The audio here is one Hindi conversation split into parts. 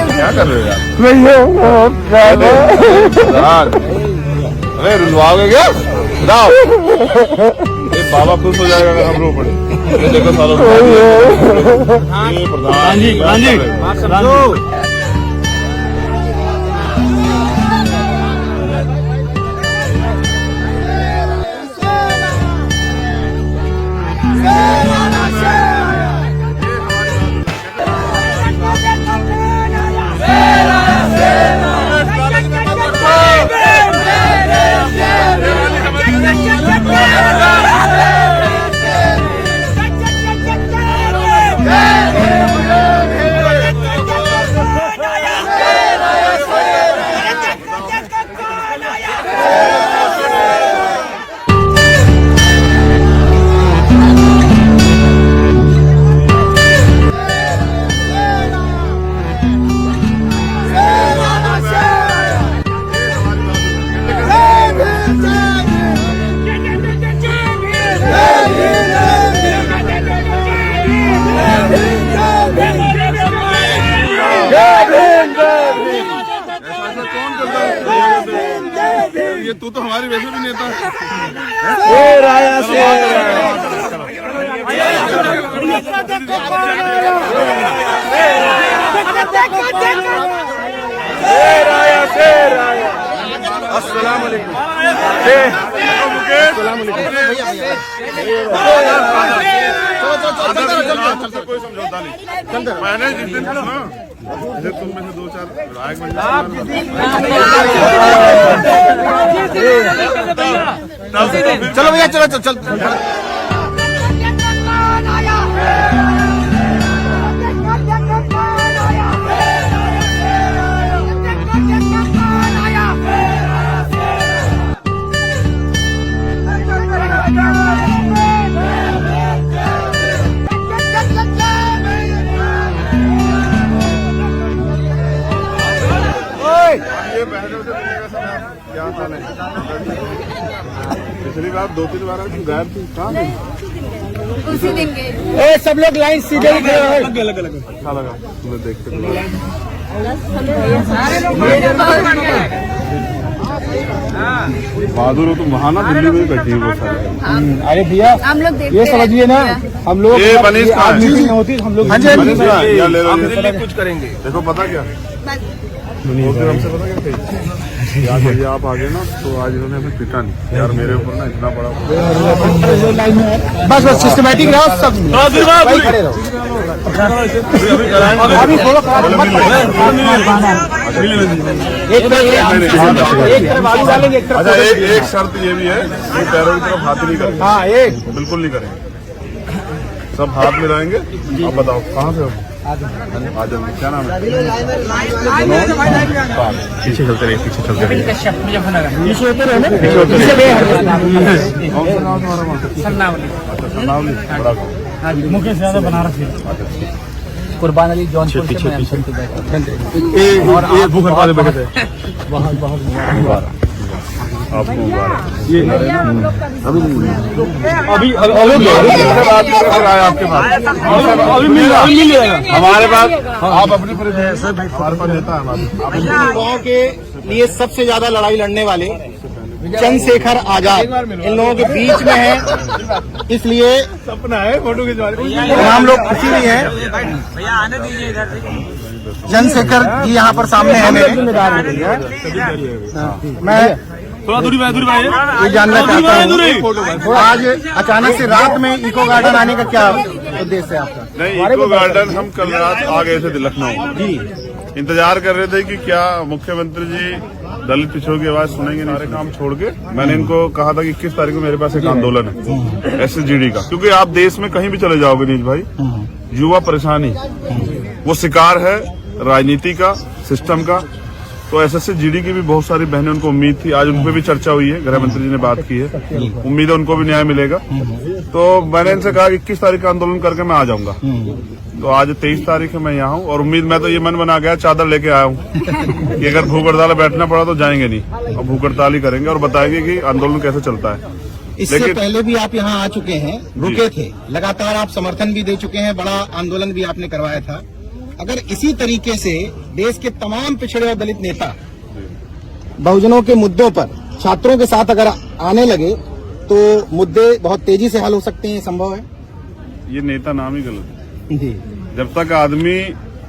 क्या कर रहे हो यार? अरे रुलवाओगे क्या? बताओ। ये बाबा खुश हो जाएगा अगर हम रो पड़े। ये देखो सालों प्रधान जी ये तू तो हमारी वैसे भी नेता है। राया से अस्सलाम वालेकुम। कोई समझौता नहीं। मैंने जिस दिन सुना तुम में से 2-4 विधायक बन जाए। चलो भैया चलो चल चल। पिछली बार 2-3 बार गायब थी। कहाँ उसी दिन गए। सब लोग लाइन सीधे अलग अलग अच्छा लगा तुम्हें देखते। बहादुर हो तुम। वहाँ ना दिल्ली में बैठी हो बहुत सारे। अरे भैया हम लोग ये समझिए ना, हम लोग ये बनीश कहाँ है? मीटिंग होती हम लोग दिल्ली कुछ करेंगे। देखो पता क्या हमसे पता क्या कही यार, यदि आप आगे ना तो आज इन्होंने हमें पिटा नहीं यार। मेरे ऊपर ना इतना बड़ा बस बस सिस्टमैटिक रहो सब खड़े रहो। अभी थोड़ा अच्छा एक शर्त ये भी है कि पैरों की तरफ हाथ नहीं करेंगे। हाँ एक बिल्कुल नहीं करेंगे, सब हाथ मिलाएंगे। आप बताओ कहाँ से हो? आजम। क्या नाम है? पीछे चलते रहे, पीछे चलते रहे। मुकेश यादव बनारस कुर्बान अली जौनपुर पीछे और ये भूखर बैठे थे। बहुत बहुत आपको आपके पास अभी मिल जाएगा हमारे पास। आप अपनी हमारे पास नेता है। युवाओं के लिए सबसे ज्यादा लड़ाई लड़ने वाले चंद्रशेखर आजाद इन लोगों के बीच में है, इसलिए सपना है फोटो खिंचवाने। हम लोग खुशी नहीं है। चंद्रशेखर जी यहाँ पर सामने है मेरे। मैं थोड़ा दूरी भाई ये जानना चाहता हूँ आज अचानक से रात में इको गार्डन आने का क्या उद्देश्य है आपका? नहीं, इको गार्डन हम कल रात आ गए थे लखनऊ जी। इंतजार कर रहे थे कि क्या मुख्यमंत्री जी दलित पिछड़ों की आवाज सुनेंगे। सारे काम छोड़ के मैंने इनको कहा था कि 21 तारीख को मेरे पास एक आंदोलन है SSGD का, क्योंकि आप देश में कहीं भी चले जाओगे नीज भाई, युवा परेशानी वो शिकार है राजनीति का, सिस्टम का। तो SSGD की भी बहुत सारी बहनें, उनको उम्मीद थी, आज उनपे भी चर्चा हुई है, गृह मंत्री जी ने बात की है, उम्मीद है उनको भी न्याय मिलेगा। तो मैंने इनसे कहा 21 तारीख का आंदोलन करके मैं आ जाऊंगा। तो आज 23 तारीख है, मैं यहाँ हूँ और उम्मीद, मैं तो ये मन बना गया, चादर लेके आया हूँ कि अगर भूख हड़ताल बैठना पड़ा तो जाएंगे नहीं और भूख हड़ताल ही करेंगे और बताएंगे कि आंदोलन कैसे चलता है। इससे लेकिन पहले भी आप यहाँ आ चुके हैं, रुके थे, लगातार आप समर्थन भी दे चुके हैं, बड़ा आंदोलन भी आपने करवाया था। अगर इसी तरीके से देश के तमाम पिछड़े और दलित नेता बहुजनों के मुद्दों पर छात्रों के साथ अगर आने लगे तो मुद्दे बहुत तेजी से हल हो सकते हैं, संभव है? ये नेता नाम ही गलत है। जी जब तक आदमी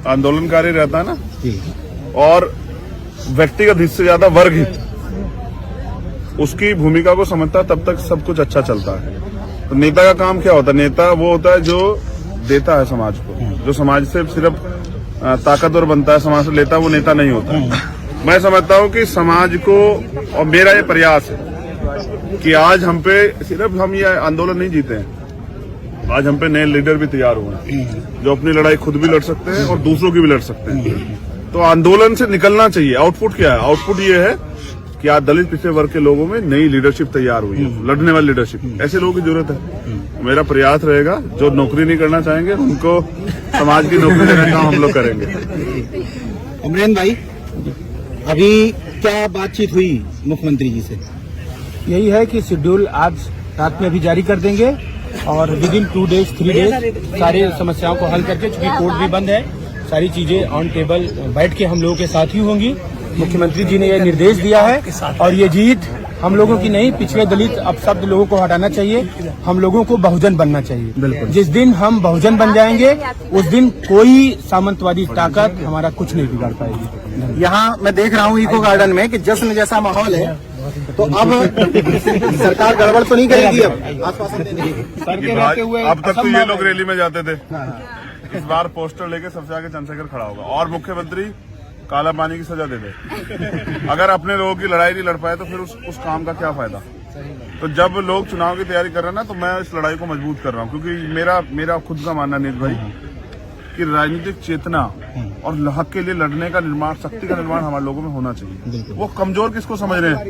आंदोलनकारी रहता है ना, जी और व्यक्तिगत हित से ज्यादा वर्ग हित उसकी भूमिका को समझता है, तब तक सब कुछ अच्छा चलता है। तो नेता का काम क्या होता है? नेता वो होता है जो देता है समाज को, जो समाज से सिर्फ ताकतवर बनता है, समाज से लेता है, वो नेता नहीं होता है। मैं समझता हूँ कि समाज को, और मेरा ये प्रयास है कि आज हम पे सिर्फ हम ये आंदोलन नहीं जीते हैं, आज हम पे नए लीडर भी तैयार हुए हैं जो अपनी लड़ाई खुद भी लड़ सकते हैं और दूसरों की भी लड़ सकते हैं। तो आंदोलन से निकलना चाहिए। आउटपुट क्या है? आउटपुट ये है कि आज दलित पिछड़े वर्ग के लोगों में नई लीडरशिप तैयार हुई है, लड़ने वाली लीडरशिप। ऐसे लोगों की जरूरत है। मेरा प्रयास रहेगा, जो नौकरी नहीं करना चाहेंगे उनको समाज की नौकरी देने का हम लोग करेंगे। अमरेंद्र भाई, अभी क्या बातचीत हुई मुख्यमंत्री जी से? यही है कि शेड्यूल आज रात में अभी जारी कर देंगे और विद इन 2 डेज 3 डेज सारी समस्याओं को हल करके, चूंकि कोर्ट भी बंद है, सारी चीजें ऑन टेबल बैठ के हम लोगों के साथ ही होंगी। मुख्यमंत्री जी ने यह निर्देश दिया है और ये जीत हम लोगों की नहीं, पिछड़े दलित अपशब्द लोगों को हटाना चाहिए, हम लोगों को बहुजन बनना चाहिए। बिल्कुल, जिस दिन हम बहुजन बन जाएंगे उस दिन कोई सामंतवादी ताकत हमारा कुछ नहीं बिगाड़ पाएगी। यहाँ मैं देख रहा हूँ इको गार्डन में कि जश्न जैसा माहौल है, तो अब सरकार गड़बड़ तो नहीं करेगी? अब आश्वासन देने की। अब तक तो ये लोग रैली में जाते थे, इस बार पोस्टर लेके सबसे आगे चंद्रशेखर खड़ा होगा और मुख्यमंत्री काला पानी की सजा दे दे। अगर अपने लोगों की लड़ाई नहीं लड़ पाए तो फिर उस काम का क्या फायदा? तो जब लोग चुनाव की तैयारी कर रहे हैं ना, तो मैं इस लड़ाई को मजबूत कर रहा हूँ, क्योंकि मेरा खुद का मानना नीत भाई कि राजनीतिक चेतना और हक के लिए लड़ने का निर्माण, शक्ति का निर्माण हमारे लोगों में होना चाहिए। वो कमजोर किसको समझ रहे हैं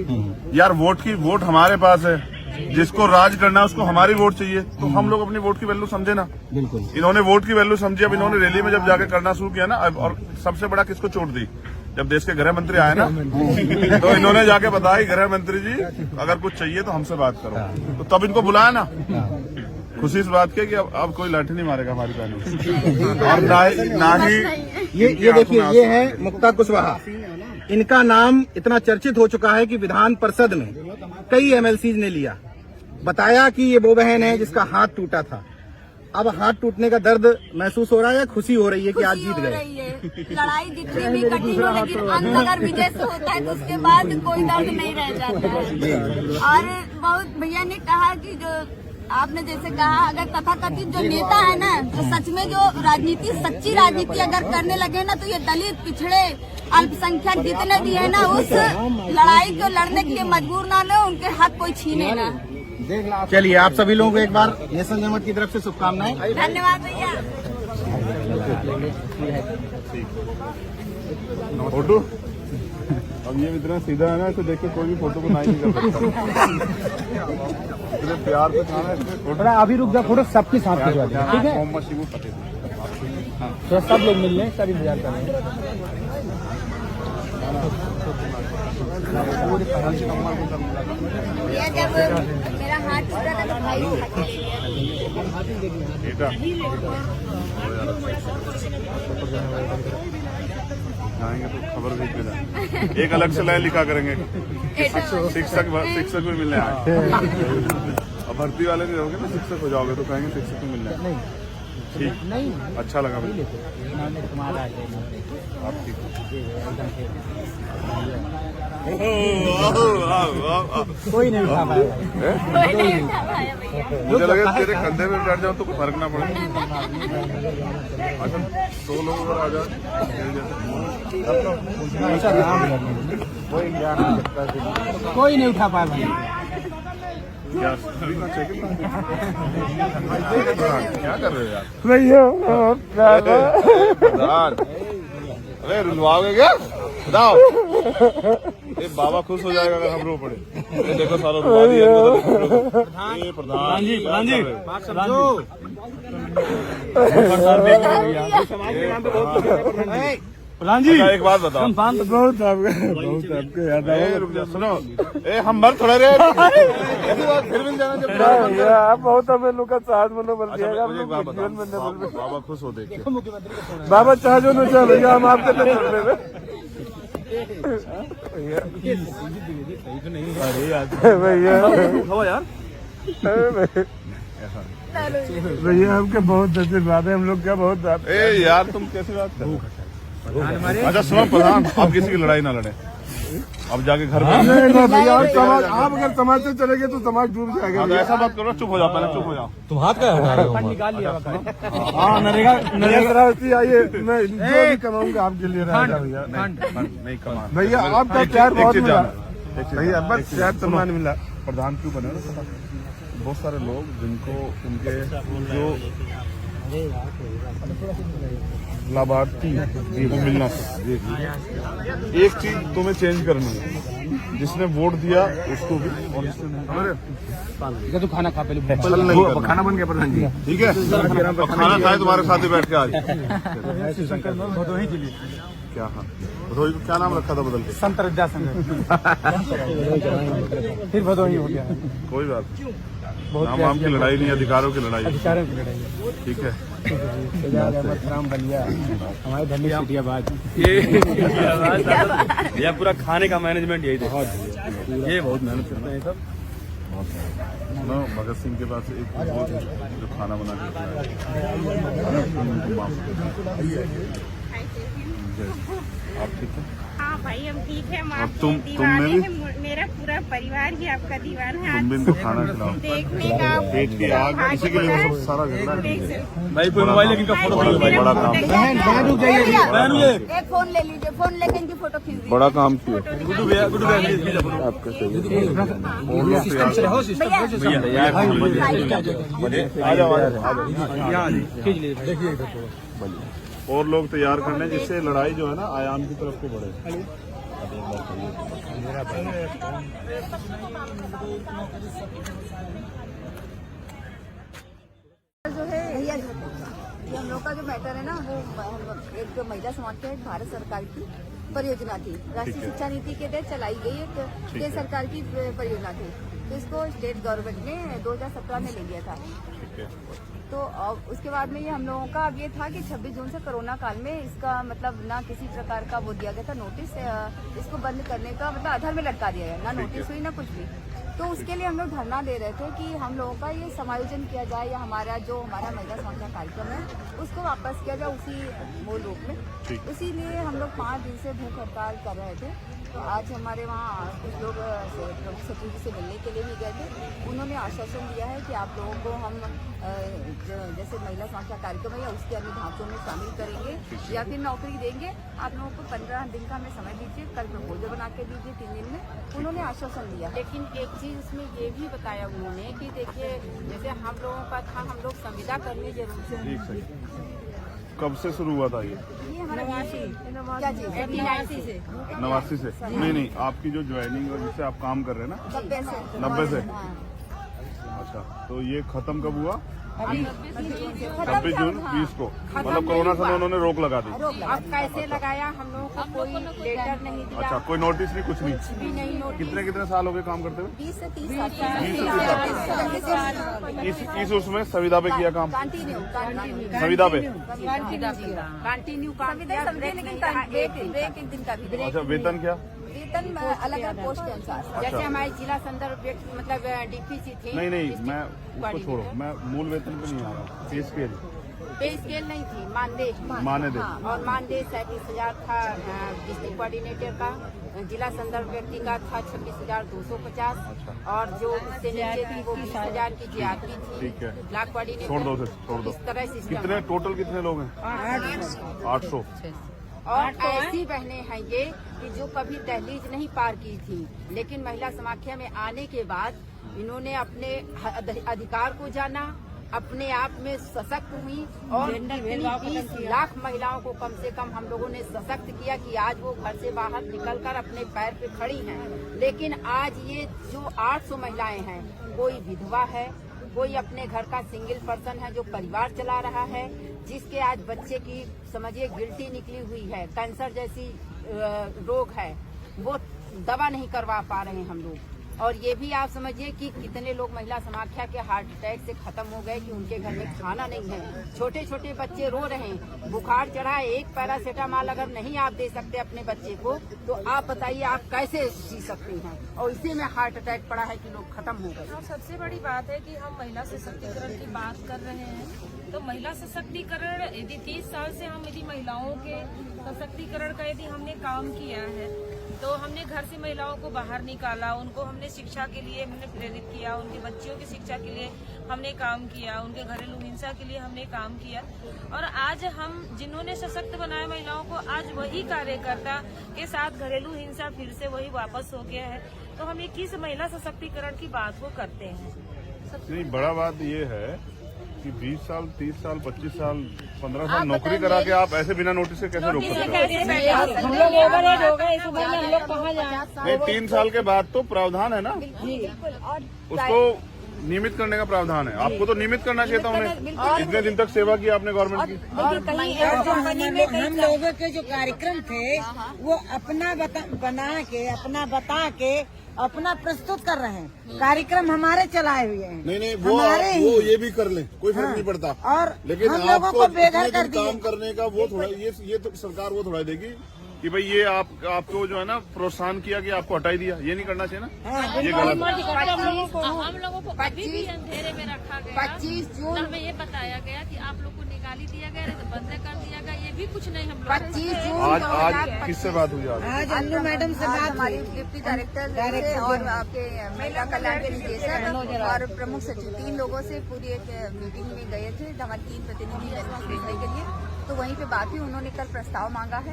यार? वोट हमारे पास है, जिसको राज करना है उसको हमारी वोट चाहिए, तो हम लोग अपनी वोट की वैल्यू समझे ना। बिल्कुल, इन्होंने वोट की वैल्यू समझी। अब इन्होंने रैली में जब जाके करना शुरू किया ना, और सबसे बड़ा किसको चोट दी? जब देश के गृह मंत्री आए ना, तो इन्होंने जाके बताया गृह मंत्री जी अगर कुछ चाहिए तो हमसे बात करो, तो तब इनको बुलाया ना। खुशी इस बात की कि अब कोई लाठी नहीं मारेगा हमारी बहनों, और ना ही ये देखिए, ये है मुक्ता कुशवाहा। इनका नाम इतना चर्चित हो चुका है कि विधान परिषद में कई एमएलसी ने लिया, बताया कि ये वो बहन है जिसका हाथ टूटा था। अब हाथ टूटने का दर्द महसूस हो रहा है या खुशी हो रही है कि आज जीत गए? लड़ाई जितनी भी कठिन हो, लेकिन अंत अगर विजय से होता है तो उसके बाद कोई दर्द नहीं रह जाता है। और बहुत भैया ने कहा कि जो आपने जैसे कहा, अगर तथाकथित जो नेता है ना, तो सच में जो राजनीति, सच्ची राजनीति अगर करने लगे ना, तो ये दलित, पिछड़े, अल्पसंख्यक जितने भी है ना, उस लड़ाई को लड़ने के लिए मजबूर ना हो, उनके हक कोई छीने ना। चलिए, आप सभी लोगों को एक बार नेशनल जनमत की तरफ से शुभकामनाएं। धन्यवाद भैया। फोटो अब ये इतना सीधा है ना, इसे देख के कोई भी फोटो को नहीं कर सकता। इतने प्यार से खाना है फोटो। अभी रुक जा, फोटो सबके साथ खिंचवा दे, ठीक है? तो सब लोग मिल लें, सब इंतजार कर रहे हैं। भैया जब मेरा हाथ टूटा था तो भाई जाएंगे तो खबर भेज के जाए। एक अलग से लाइन लिखा करेंगे, शिक्षक भी मिलने आए। अब भर्ती वाले नहीं रहोगे ना, शिक्षक हो जाओगे तो कहेंगे शिक्षक भी मिलने आए। ठीक, नहीं अच्छा लगा भाई, आप ठीक। कोई नहीं उठा पाया, मुझे लगा तेरे कंधे में बैठ जाओ तो कोई फर्क ना पड़े। अच्छा 100 लोग अगर आ जाए, कोई नहीं उठा पाया भाई। क्या कर रहे हो यार? अरे रुलवाओगे क्या? बताओ। ये बाबा खुश हो जाएगा अगर हम रो पड़े। ये देखो सारा रुलवा दिया। प्रधान जी प्रधान जी अच्छा, एक बात बताओ, बहुत आपको याद रुक जा, सुनो, हम मर थोड़ा रहे ऐसी बात फिर मिल जाना जब आप बहुत हमें लोग का साथ मनोबल अच्छा, मुझे एक बात बताओ, बाबा खुश हो देख के। बाबा चाह जो न चाह भैया हम आपके लिए छोड़ रहे भैया यार भैया आपके बहुत आशीर्वाद है हम लोग का बहुत। ए यार तुम कैसी बात कर रहे हो? अच्छा सुनो प्रधान, आप किसी की लड़ाई ना लड़े, अब जाके घर में भैया आप अगर समाज से चले गए तो समाज डूब जाएगा। हाँ, तो ऐसा बात करो, चुप हो जाओ, पहले चुप हो जाओ। तुम हाथ का निकाल लिया। हाँ नरेगा आइए, मैं जो भी कमाऊंगा आपके लिए रहेगा भैया। नहीं कमा भैया आपका प्यार बहुत मिला भैया, बस प्यार सम्मान मिला। प्रधान क्यों बने ना, बहुत सारे लोग जिनको उनके जो लाभार्थी वो मिलना चाहिए। एक चीज तुम्हें चेंज करनी है, जिसने वोट दिया उसको भी, और जिसने नहीं, तो खाना खा पहले खाना बन गया प्रधान जी, ठीक है, और खाना खाए तुम्हारे साथ ही बैठ के आज। क्या हाँ भदोही को क्या नाम रखा था बदल के? संत रज्जा फिर भदोही हो गया। कोई बात नहीं, नाम वाम की लड़ाई नहीं, अधिकारों की लड़ाई, अधिकारों की लड़ाई, ठीक है। राम बलिया हमारे धनी सिटियाबाद यह पूरा खाने का मैनेजमेंट यही देखा, ये बहुत मेहनत करते हैं सब। सुनो, भगत सिंह के पास एक वो थे जो खाना बना के खिलाया। आप ठीक है? हाँ भाई हम ठीक है, हम और आपके तुम दीवाने में भी? हैं, मेरा पूरा परिवार ही आपका दीवाना है। तुम भी इनको खाना खिलाओ। देखने का पेट की आग, इसी के लिए वो सब सारा झगड़ा है। भाई कोई मोबाइल लेकिन का फोटो बड़ा काम, एक फोन ले लीजिए, फोन लेके इनकी फोटो खींच दीजिए। बड़ा काम किया गुड्डू भैया आपके सही। और लोग आ जाओ, और लोग तैयार करने, जिससे लड़ाई जो है ना आयाम की तरफ को बढ़े। जो है भैया, ये हम लोग का जो मैटर है ना, वो एक महिला समाज के भारत सरकार की परियोजना थी, राष्ट्रीय शिक्षा नीति के तहत चलाई गई एक केंद्र सरकार की परियोजना थी। तो इसको स्टेट गवर्नमेंट ने 2017 में ले लिया था। तो उसके बाद में ये हम लोगों का अब ये था कि 26 जून से कोरोना काल में इसका मतलब ना किसी प्रकार का वो दिया गया था नोटिस, इसको बंद करने का मतलब आधार में लटका दिया गया, ना नोटिस हुई ना कुछ भी। तो उसके लिए हम लोग धरना दे रहे थे कि हम लोगों का ये समायोजन किया जाए, या हमारा महिला समाज का कार्यक्रम है उसको वापस किया जाए उसी मूल रूप में। इसीलिए हम लोग 5 दिन से भूख हड़ताल कर रहे थे। तो आज हमारे वहाँ कुछ लोग प्रमुख सचिव जी से मिलने के लिए भी गए थे। उन्होंने आश्वासन दिया है कि आप लोगों को हम जैसे महिला समाज का कार्यक्रम है या उसके अन्य ढांचों में शामिल करेंगे या फिर नौकरी देंगे। आप लोगों को 15 दिन का हमें समय दीजिए, कल प्रपोजल बना के दीजिए 3 दिन में। उन्होंने आश्वासन दिया। लेकिन एक चीज उसमें ये भी बताया उन्होंने कि देखिए जैसे हम लोगों का था, हम लोग संविदा करने जरूर से। कब से शुरू हुआ था ये? हमारा क्या चीज 89 से 89 से? नहीं, आपकी जो ज्वाइनिंग और जिससे आप काम कर रहे हैं ना 90 से। अच्छा, तो ये खत्म कब हुआ? 26 जून 20 को, मतलब कोरोना समय उन्होंने रोक लगा दी। अब कैसे लगाया, हम लोगों को कोई लेटर नहीं दिया, अच्छा, कोई नोटिस नहीं, कुछ नहीं। भी नहीं नोटिस। कितने साल हो गए काम करते हुए? 20 से 30 इस उसमें संविदा पे किया काम? कंटिन्यू संविदा पे? कंटिन्यू काम किया, ब्रेक नहीं रहा, एक दिन का भी। अच्छा, वेतन क्या? वेतन अलग अलग पोस्ट के अनुसार। जैसे हमारे जिला संदर्भ व्यक्ति मतलब डीपीसी थी। नहीं, मैं उसको छोड़ो, मैं मूल वेतन पे नहीं आ रहा। पे स्केल? पे स्केल नहीं थी, मानदेय। और मानदेय 37,000 था डिस्ट्रिक्ट कोऑर्डिनेटर का, जिला संदर्भ व्यक्ति का था 26,250, और जो उससे नीचे थी वो 20,000 की जीआरपी थी। ठीक है, ब्लॉक कोऑर्डिनेटर। छोड़ दो। इस तरह सिस्टम। कितने टोटल कितने लोग हैं? 800। और ऐसी बहनें हैं ये कि जो कभी दहलीज नहीं पार की थी, लेकिन महिला समाख्या में आने के बाद इन्होंने अपने अधिकार को जाना, अपने आप में सशक्त हुई, और 20 लाख महिलाओं को कम से कम हम लोगों ने सशक्त किया कि आज वो घर से बाहर निकलकर अपने पैर पे खड़ी हैं। लेकिन आज ये जो 800 महिलाएं हैं, कोई विधवा है, कोई अपने घर का सिंगल पर्सन है जो परिवार चला रहा है, जिसके आज बच्चे की समझिए गिल्टी निकली हुई है, कैंसर जैसी रोग है, वो दवा नहीं करवा पा रहे हैं हम लोग। और ये भी आप समझिए कि कितने लोग महिला समाख्या के हार्ट अटैक से खत्म हो गए कि उनके घर में खाना नहीं है। छोटे छोटे बच्चे रो रहे हैं, बुखार चढ़ा है, एक पैरासीटामॉल अगर नहीं आप दे सकते अपने बच्चे को तो आप बताइए आप कैसे जी सकते हैं। और इसी में हार्ट अटैक पड़ा है कि लोग खत्म हो गए। और सबसे बड़ी बात है कि हम महिला सशक्तिकरण की बात कर रहे हैं, तो महिला सशक्तिकरण यदि 30 साल से हम यदि महिलाओं के सशक्तिकरण का यदि हमने काम किया है, तो हमने घर से महिलाओं को बाहर निकाला, उनको हमने शिक्षा के लिए हमने प्रेरित किया, उनके बच्चियों की शिक्षा के लिए हमने काम किया, उनके घरेलू हिंसा के लिए हमने काम किया। और आज हम जिन्होंने सशक्त बनाया महिलाओं को, आज वही कार्यकर्ता के साथ घरेलू हिंसा फिर से वही वापस हो गया है। तो हम ये किस महिला सशक्तिकरण की बात को करते हैं। नहीं, बड़ा बात ये है कि 20 साल, 30 साल, 25 साल, 15 साल नौकरी करा के आप ऐसे बिना नोटिस के कैसे रोक सकते हो? हम लोग ओवरहेड हो गए, इस उम्र में हम लोग कहाँ जाए। नहीं, 3 साल के बाद तो प्रावधान है ना, उसको नियमित करने का प्रावधान है। आपको तो नियमित करना चाहिए था उन्हें। इतने दिन तक सेवा की आपने गवर्नमेंट की। और कहीं हम लोगों के जो कार्यक्रम थे वो अपना बता के अपना प्रस्तुत कर रहे हैं। कार्यक्रम हमारे चलाए हुए हैं। नहीं वो ये भी कर लें, कोई फर्क नहीं पड़ता। और लेकिन हम लोगों को बेघर कर दिए। काम करने का वो थोड़ा ये तो सरकार वो थोड़ा देगी कि भाई ये आपको जो है ना प्रोत्साहन किया कि आपको हटाई दिया, ये नहीं करना चाहिए ना। ये गलत है। हम लोगों को अभी भी अंधेरे में रखा गया। 25 जून में ये बताया गया कि आप लोग को निकाली दिया गया, तो बंद कर दिया गया, ये भी कुछ नहीं हम लोग। 25 जून आज किससे बात हुई? आज अन्नू मैडम से बात हमारी डिप्टी डायरेक्टर से और आपके महिला कल्याण के निदेशक और प्रमुख सचिव 3 लोगों से पूरी एक मीटिंग में गए थे हमारे 3 प्रतिनिधि देखने के लिए। तो वहीं पे बात हुई, उन्होंने कल प्रस्ताव मांगा है।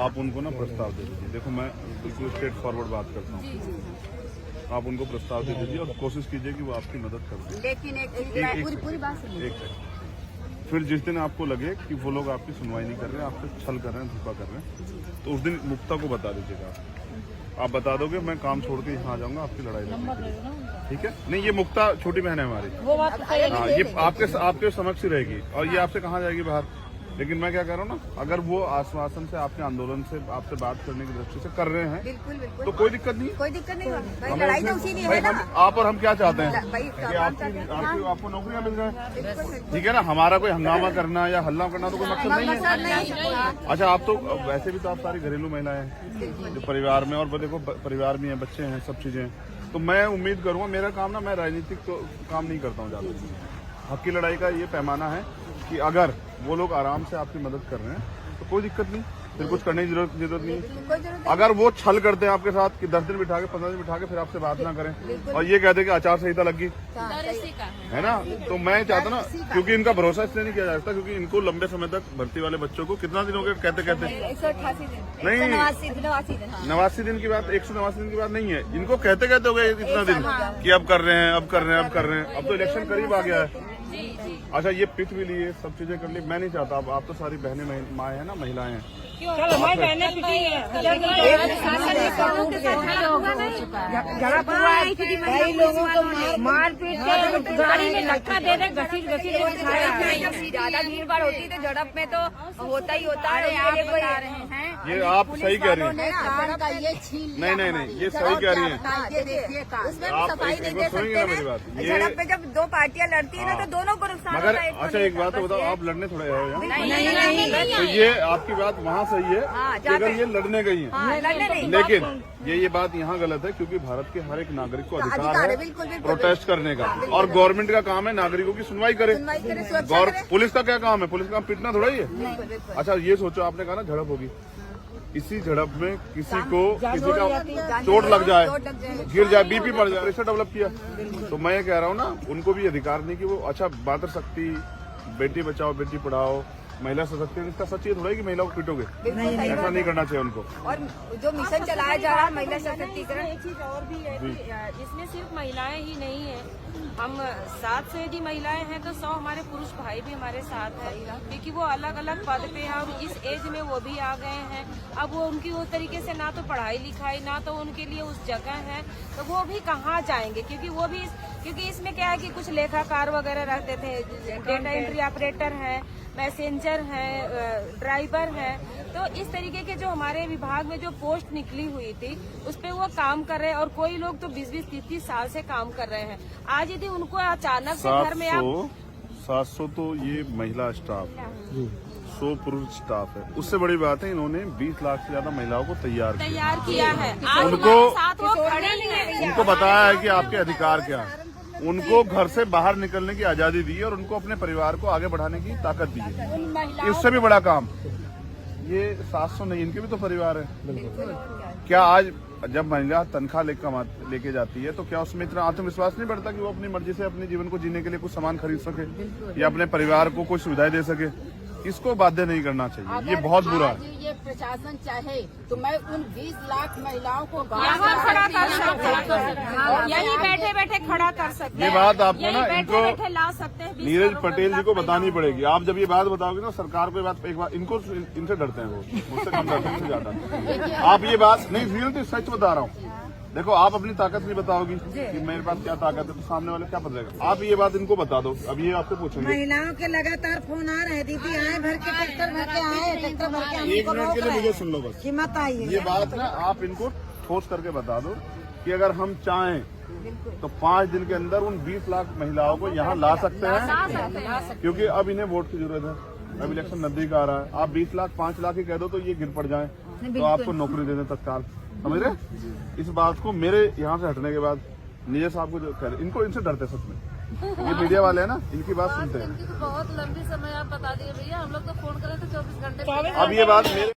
आप उनको ना प्रस्ताव दे दीजिए। देखो मैं बिल्कुल स्ट्रेट फॉरवर्ड बात करता हूँ। आप उनको प्रस्ताव दे दीजिए और कोशिश कीजिए कि वो आपकी मदद कर दें। लेकिन एक पूरी बात सुनिए। एक सेकंड। फिर जिस दिन आपको लगे कि वो लोग आपकी सुनवाई नहीं कर रहे हैं, आपसे छल कर रहे हैं, धोखा कर रहे हैं, तो उस दिन मुक्ता को बता दीजिएगा। आप बता दोगे मैं काम छोड़ के यहाँ आ जाऊंगा आपकी लड़ाई लड़ने। ठीक है? नहीं, ये मुक्ता छोटी बहन है हमारी। हाँ, ये आपके समक्ष ही रहेगी और ये आपसे कहाँ जाएगी बाहर। लेकिन मैं क्या कह रहा हूँ ना, अगर वो आश्वासन से आपके आंदोलन से आपसे बात करने की दृष्टि से कर रहे हैं, बिल्कुल तो कोई दिक्कत नहीं। कोई दिक्कत नहीं भाई, लड़ाई तो उसी लिए है ना। आप और हम क्या चाहते हैं भाई, कि आपको नौकरियां मिल जाए। ठीक है ना, हमारा कोई हंगामा करना या हल्ला करना तो कोई मकसद नहीं है। अच्छा, आप तो वैसे भी तो आप सारी घरेलू महिलाएं हैं जो परिवार में, और देखो परिवार में है, बच्चे हैं, सब चीजें। तो मैं उम्मीद करूंगा, मेरा काम ना, मैं राजनीतिक तो काम नहीं करता हूँ ज्यादा। हक की लड़ाई का ये पैमाना है कि अगर वो लोग आराम से आपकी मदद कर रहे हैं तो कोई दिक्कत नहीं, फिर कुछ करने की जरूरत नहीं। अगर वो छल करते हैं आपके साथ कि 10 दिन बिठा के 15 दिन बिठा के फिर आपसे बात ना करें और ये कहते हैं कि आचार संहिता लगी है ना, तो मैं चाहता ना, क्योंकि इनका भरोसा इसलिए नहीं किया जा सकता क्योंकि इनको लंबे समय तक भर्ती वाले बच्चों को कितना दिन हो गया कहते 188 दिन नहीं, 89 दिन की बात, 189 दिन की बात नहीं है। इनको कहते हो गए इतना दिन कि अब कर रहे हैं, अब कर रहे हैं, अब कर रहे हैं। अब तो इलेक्शन करीब आ गया है। अच्छा, ये पिट भी लिए, सब चीजें कर ली। मैं नहीं चाहता, आप तो सारी बहनें माँ है ना, महिलाएं हैं। हमारी बहनें पिटी है। कई लोगों को मारपीट के गाड़ी में धक्का दे दे, घसीट ज्यादा भीड़ भाड़ होती है तो झड़प में तो होता ही होता है। आप बता रहे हैं, ये आप सही कह रही हैं। ये छीन नहीं, ये सही कह रही हैं। ये देखिए उसमें आप सफाई एक नहीं बार दे सुनिए सकते ना मेरी बात। हैं। ये झड़प में जब 2 पार्टियां लड़ती है ना तो दोनों को नुकसान मगर होता है। अच्छा, एक बात तो बताओ, आप लड़ने थोड़े आए हो यहाँ? नहीं, तो ये आपकी बात वहाँ सही है कि अगर ये लड़ने गई है, लेकिन ये बात यहाँ गलत है क्योंकि भारत के हर एक नागरिक को अधिकार है प्रोटेस्ट करने का, और गवर्नमेंट का काम है नागरिकों की सुनवाई करे। पुलिस का क्या काम है? पुलिस का काम पिटना थोड़ा ही है। अच्छा, ये सोचो, आपने कहा ना झड़प होगी, इसी झड़प में किसी का चोट लग जाए, गिर जाए, बीपी बढ़ जाए, प्रेशर डेवलप किया, तो मैं ये कह रहा हूँ ना, उनको भी अधिकार नहीं कि वो अच्छा मातृशक्ति, बेटी बचाओ बेटी पढ़ाओ, महिला सशक्तिकरण इसका सच ये थोड़ा है कि महिलाओं को पीटोगे, ऐसा नहीं करना चाहिए उनको। और जो मिशन चलाया जा रहा है महिला सशक्तिकरण, एक चीज और भी है कि इसमें सिर्फ महिलाएं ही नहीं है, हम 7 से यदि महिलाएं हैं तो 100 हमारे पुरुष भाई भी हमारे साथ है, क्योंकि वो अलग अलग पद पे हैं और इस एज में वो भी आ गए हैं। अब वो उनकी उस तरीके से ना तो पढ़ाई लिखाई ना तो उनके लिए उस जगह है, तो वो भी कहाँ जाएंगे, क्योंकि वो भी क्योंकि इसमें क्या है कि कुछ लेखाकार वगैरह रहते थे, डेटा एंट्री ऑपरेटर है, मैसेंजर है, ड्राइवर है, तो इस तरीके के जो हमारे विभाग में जो पोस्ट निकली हुई थी उस पे वो काम कर रहे हैं और कोई लोग तो 20-20, 30-30 साल से काम कर रहे हैं। आज यदि उनको अचानक से घर में 700 तो ये महिला स्टाफ है, 100 पुरुष स्टाफ है। उससे बड़ी बात है इन्होंने 20 लाख से ज्यादा महिलाओं को तैयार किया है। आज उनको हमारे साथ वो खड़े ही हैं। उनको बताया है कि आपके अधिकार क्या है, उनको घर से बाहर निकलने की आजादी दी है और उनको अपने परिवार को आगे बढ़ाने की ताकत दी है। इससे भी बड़ा काम ये 700 नहीं, इनके भी तो परिवार है। क्या आज जब महिला तनख्वाह लेके जाती है तो क्या उसमें इतना आत्मविश्वास नहीं बढ़ता कि वो अपनी मर्जी से अपने जीवन को जीने के लिए कुछ सामान खरीद सके या अपने परिवार को कुछ सुविधाएं दे सके? इसको बाध्य नहीं करना चाहिए, ये बहुत बुरा है। ये प्रशासन चाहे तो मैं उन 20 लाख महिलाओं को यहाँ खड़ा कर सकते हैं, यहीं बैठे बैठे खड़ा कर सकते हैं। ये बात आपको ना बैठे इनको बैठे ला सकते हैं। नीरज पटेल जी को बतानी पड़ेगी। आप जब ये बात बताओगे ना सरकार को, ये बात एक बार इनको इनसे डरते हैं, वो मुझसे कम डरते हैं, इनसे ज्यादा। आप ये बात नहीं, रियल तो सच बता रहा हूँ। देखो आप अपनी ताकत नहीं बताओगी कि मेरे पास क्या ताकत है, तो सामने वाले क्या बताएगा। आप ये बात इनको बता दो, अब ये आपसे पूछेंगे। महिलाओं के लगातार फोन आ रहे हैं, दीदी आए भर के ट्रैक्टर भर के आए, ट्रैक्टर भर के एक मिनट के लिए मुझे सुन लो बस, हिम्मत आई है। ये बात ना आप इनको ठोस करके बता दो कि अगर हम चाहें तो 5 दिन के अंदर उन 20 लाख महिलाओं को यहाँ ला सकते हैं, क्योंकि अब इन्हें वोट की जरूरत है। अब इलेक्शन नजदीक आ रहा है, आप 20 लाख 5 लाख ही कह दो तो ये गिर पड़ जाए, तो आपको नौकरी दे दें तत्काल। समझ रहे? इस बात को मेरे यहाँ से हटने के बाद नीरज साहब को जो कह रहे, इनको इनसे डरते सच में। ये मीडिया वाले हैं ना, इनकी बात सुनते हैं। बहुत लंबी समय आप बता दिए भैया, हम लोग तो फोन करें तो 24 घंटे। अब ये बात मेरे